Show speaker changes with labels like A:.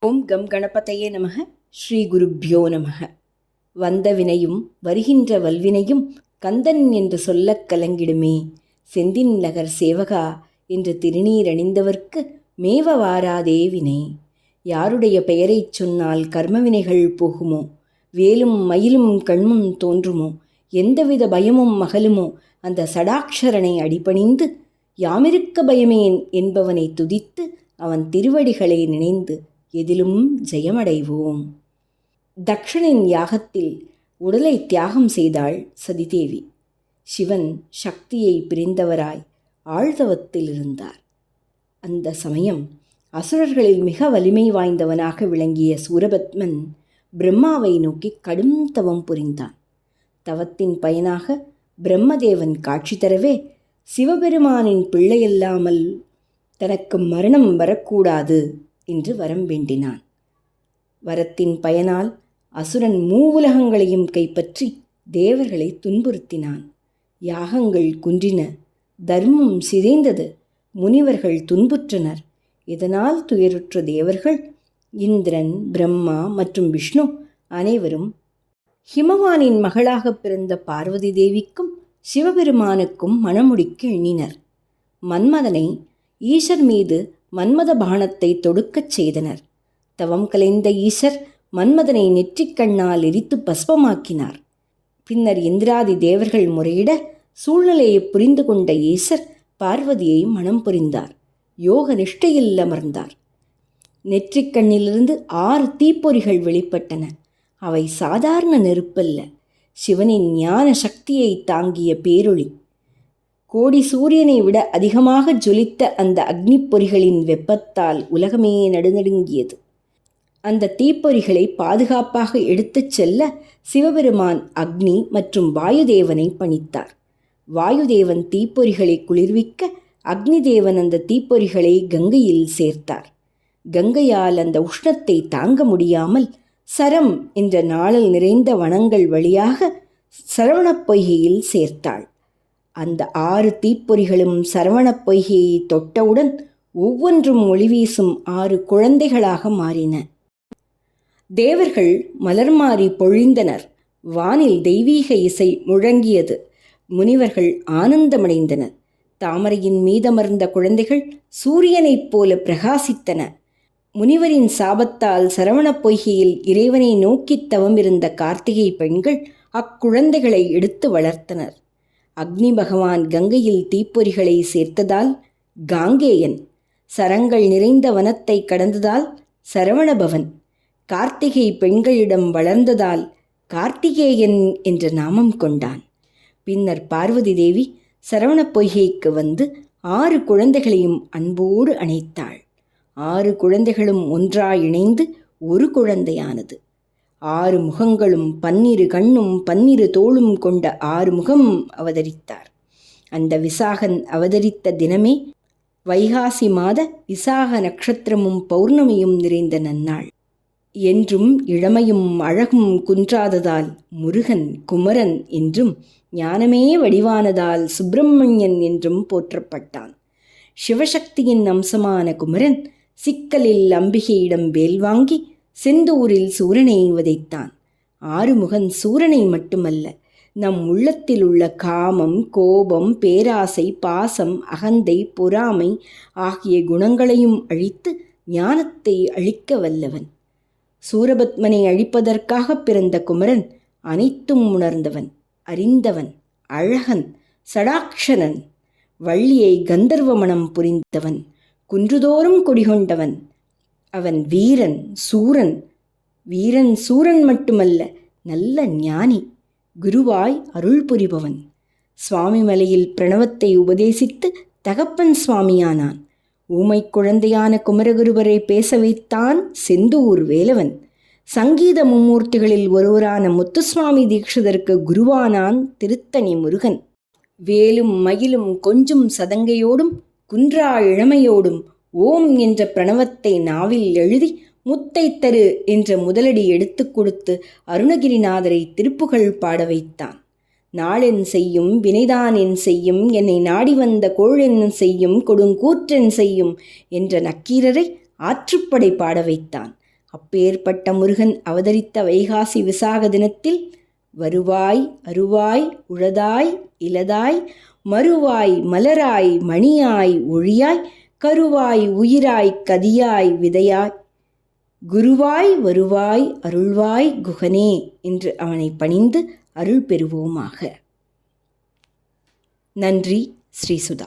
A: ஓம் come கணபதையே நமக. ஸ்ரீ குருப்யோ நமக. வந்த வினையும் வருகின்ற வல்வினையும் கந்தன் என்று சொல்லக் கலங்கிடுமே. செந்தின் நகர் சேவகா என்று திருநீரணிந்தவர்க்கு மேவ வாராதே வினை. யாருடைய பெயரைச் சொன்னால் கர்மவினைகள் போகுமோ? வேலும் மயிலும் கண்மும் தோன்றுமோ? எந்தவித பயமும் மகளுமோ? அந்த சடாக்ஷரனை அடிபணிந்து யாமிருக்க பயமேன் என்பவனை துதித்து அவன் திருவடிகளை நினைந்து எதிலும் ஜெயமடைவோம். தக்ஷனின் யாகத்தில் உடலை தியாகம் செய்தாள் சதிதேவி. சிவன் சக்தியை பிரிந்தவராய் ஆழ்தவத்தில் இருந்தார். அந்த சமயம் அசுரர்களில் மிக வலிமை வாய்ந்தவனாக விளங்கிய சூரபத்மன் பிரம்மாவை நோக்கி கடும் தவம் புரிந்தான். தவத்தின் பயனாக பிரம்மதேவன் காட்சி தரவே சிவபெருமானின் பிள்ளையல்லாமல் தனக்கு மரணம் வரக்கூடாது என்று வரம் வேண்டினான். வரத்தின் பயனால் அசுரன் மூவுலகங்களையும் கைப்பற்றி தேவர்களை துன்புறுத்தினான். யாகங்கள் குன்றின, தர்மம் சிதைந்தது, முனிவர்கள் துன்புற்றனர். இதனால் துயருற்ற தேவர்கள் இந்திரன், பிரம்மா மற்றும் விஷ்ணு அனைவரும் ஹிமவானின் மகளாக பிறந்த பார்வதி தேவிக்கும் சிவபெருமானுக்கும் மணமுடிக்க எண்ணினர். மன்மதனை ஈசர் மீது மன்மத பாணத்தை தொடுக்கச் செய்தனர். தவம் கலைந்த ஈசர் மன்மதனை நெற்றிக்கண்ணால் எரித்து பஸ்பமாக்கினார். பின்னர் இந்திராதி தேவர்கள் முறையிட சூழ்நிலையை புரிந்து கொண்ட ஈசர் பார்வதியை மணம் புரிந்தார். யோக நிஷ்டையில் அமர்ந்தார். நெற்றிக்கண்ணிலிருந்து 6 தீப்பொறிகள் வெளிப்பட்டன. அவை சாதாரண நெருப்பல்ல, சிவனின் ஞான சக்தியை தாங்கிய பேரொளி. கோடி சூரியனை விட அதிகமாக ஜொலித்த அந்த அக்னி பொறிகளின் வெப்பத்தால் உலகமே நடுநடுங்கியது. அந்த தீப்பொறிகளை பாதுகாப்பாக எடுத்துச் செல்ல சிவபெருமான் அக்னி மற்றும் வாயுதேவனை பணித்தார். வாயுதேவன் தீப்பொறிகளை குளிர்விக்க அக்னி தேவன் அந்த தீப்பொறிகளை கங்கையில் சேர்த்தார். கங்கையால் அந்த உஷ்ணத்தை தாங்க முடியாமல் சரம் என்ற நாளல் நிறைந்த வனங்கள் வழியாக சரவணப் பொய்கையில் சேர்த்தாள். அந்த 6 தீப்பொறிகளும் சரவணப் பொய்கையை தொட்டவுடன் ஒவ்வொன்றும் ஒளி வீசும் 6 குழந்தைகளாக மாறின. தேவர்கள் மலர் மாறி பொழிந்தனர். வானில் தெய்வீக இசை முழங்கியது. முனிவர்கள் ஆனந்தமடைந்தனர். தாமரையின் மீதமர்ந்த குழந்தைகள் சூரியனைப் போல பிரகாசித்தன. முனிவரின் சாபத்தால் சரவணப் பொய்கையில் இறைவனை நோக்கி தவமிருந்த கார்த்திகை பெண்கள் அக்குழந்தைகளை எடுத்து வளர்த்தனர். அக்னி பகவான் கங்கையில் தீப்பொறிகளை சேர்த்ததால் காங்கேயன், சரங்கள் நிறைந்த வனத்தை கடந்ததால் சரவணபவன், கார்த்திகை பெண்களிடம் வளர்ந்ததால் கார்த்திகேயன் என்ற நாமம் கொண்டான். பின்னர் பார்வதி தேவி சரவணப் பொய்கைக்கு வந்து 6 குழந்தைகளையும் அன்போடு அணைத்தாள். 6 குழந்தைகளும் ஒன்றாய் இணைந்து ஒரு குழந்தையானது. 6 முகங்களும் 12 கண்ணும் 12 தோளும் கொண்ட 6 முகம் அவதரித்தார். அந்த விசாகன் அவதரித்த தினமே வைகாசி மாத விசாக நட்சத்திரமும் பௌர்ணமியும் நிறைந்த நன்னாள். என்றும் இளமையும் அழகும் குன்றாததால் முருகன் குமரன் என்றும், ஞானமே வடிவானதால் சுப்பிரமணியன் என்றும் போற்றப்பட்டான். சிவசக்தியின் அம்சமான குமரன் சிக்கலில் அம்பிகையிடம் வேல் வாங்கி செந்தூரில் சூரனை வதைத்தான். ஆறுமுகன் சூரனை மட்டுமல்ல, நம் உள்ளத்தில் உள்ள காமம், கோபம், பேராசை, பாசம், அகந்தை, பொறாமை ஆகிய குணங்களையும் அழித்து ஞானத்தை அழிக்க வல்லவன். சூரபத்மனை அழிப்பதற்காக பிறந்த குமரன் அனைத்தும் உணர்ந்தவன், அறிந்தவன், அழகன், சடாக்ஷரன். வள்ளியை கந்தர்வ மணம் புரிந்தவன், குன்றுதோறும் குடிகொண்டவன். அவன் வீரன் சூரன். வீரன் சூரன் மட்டுமல்ல, நல்ல ஞானி, குருவாய் அருள் புரிபவன். சுவாமி மலையில் பிரணவத்தை உபதேசித்து தகப்பன் சுவாமியானான். ஊமை குழந்தையான குமரகுருவரை பேச வைத்தான் செந்தூர் வேலவன். சங்கீத மும்மூர்த்திகளில் ஒருவரான முத்துசுவாமி தீட்சிதருக்கு குருவானான் திருத்தணி முருகன். வேலும் மயிலும் கொஞ்சும் சதங்கையோடும் குன்றா இளமையோடும் ஓம் என்ற பிரணவத்தை நாவில் எழுதி முத்தை தரு என்ற முதலடி எடுத்து கொடுத்து அருணகிரிநாதரை திருப்புகழ் பாட வைத்தான். நாளென் செய்யும் வினைதான் என் செய்யும், என்னை நாடி வந்த கோழென் செய்யும், கொடுங்கூற்றென் செய்யும் என்ற நக்கீரரை ஆற்றுப்படை பாட வைத்தான். அப்பேற்பட்ட முருகன் அவதரித்த வைகாசி விசாக தினத்தில் வருவாய் அருவாய் உழதாய் இலதாய் மறுவாய் மலராய் மணியாய் ஒளியாய் கருவாய் உயிராய் கதியாய் விதையாய் குருவாய் வருவாய் அருள்வாய் குகனே என்று அவனை பணிந்து அருள் பெறுவோமாக. நன்றி. ஸ்ரீ சுதா.